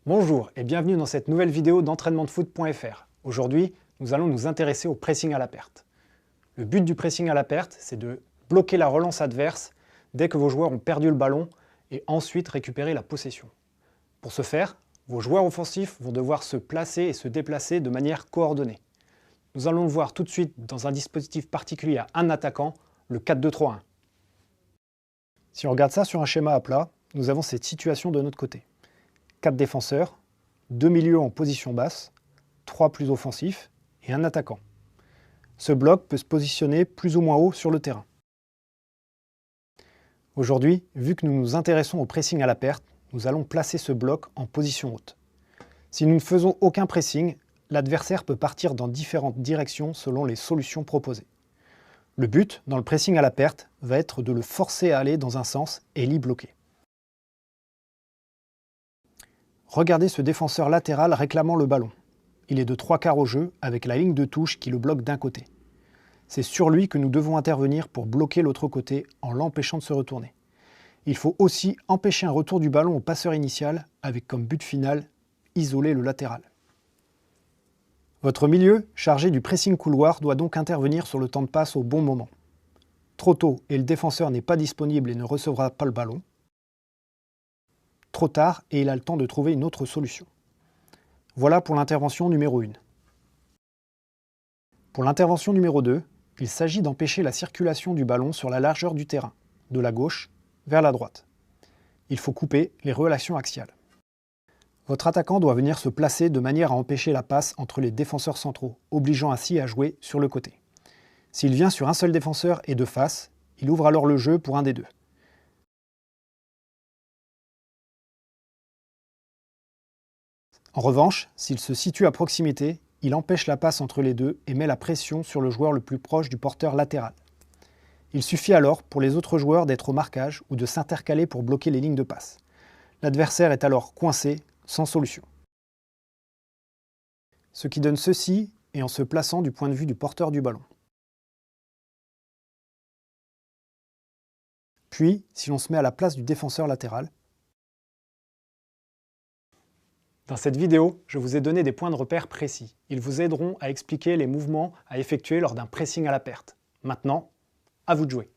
Bonjour et bienvenue dans cette nouvelle vidéo d'entraînementdefoot.fr. Aujourd'hui, nous allons nous intéresser au pressing à la perte. Le but du pressing à la perte, c'est de bloquer la relance adverse dès que vos joueurs ont perdu le ballon et ensuite récupérer la possession. Pour ce faire, vos joueurs offensifs vont devoir se placer et se déplacer de manière coordonnée. Nous allons le voir tout de suite dans un dispositif particulier à un attaquant, le 4-2-3-1. Si on regarde ça sur un schéma à plat, nous avons cette situation de notre côté. 4 défenseurs, 2 milieux en position basse, 3 plus offensifs et un attaquant. Ce bloc peut se positionner plus ou moins haut sur le terrain. Aujourd'hui, vu que nous nous intéressons au pressing à la perte, nous allons placer ce bloc en position haute. Si nous ne faisons aucun pressing, l'adversaire peut partir dans différentes directions selon les solutions proposées. Le but, dans le pressing à la perte, va être de le forcer à aller dans un sens et l'y bloquer. Regardez ce défenseur latéral réclamant le ballon. Il est de 3/4 au jeu avec la ligne de touche qui le bloque d'un côté. C'est sur lui que nous devons intervenir pour bloquer l'autre côté en l'empêchant de se retourner. Il faut aussi empêcher un retour du ballon au passeur initial avec comme but final isoler le latéral. Votre milieu, chargé du pressing couloir, doit donc intervenir sur le temps de passe au bon moment. Trop tôt et le défenseur n'est pas disponible et ne recevra pas le ballon. Trop tard et il a le temps de trouver une autre solution. Voilà pour l'intervention numéro 1. Pour l'intervention numéro 2, il s'agit d'empêcher la circulation du ballon sur la largeur du terrain, de la gauche vers la droite. Il faut couper les relations axiales. Votre attaquant doit venir se placer de manière à empêcher la passe entre les défenseurs centraux, obligeant ainsi à jouer sur le côté. S'il vient sur un seul défenseur et de face, il ouvre alors le jeu pour un des deux. En revanche, s'il se situe à proximité, il empêche la passe entre les deux et met la pression sur le joueur le plus proche du porteur latéral. Il suffit alors pour les autres joueurs d'être au marquage ou de s'intercaler pour bloquer les lignes de passe. L'adversaire est alors coincé, sans solution. Ce qui donne ceci est en se plaçant du point de vue du porteur du ballon. Puis, si l'on se met à la place du défenseur latéral. Dans cette vidéo, je vous ai donné des points de repère précis. Ils vous aideront à expliquer les mouvements à effectuer lors d'un pressing à la perte. Maintenant, à vous de jouer.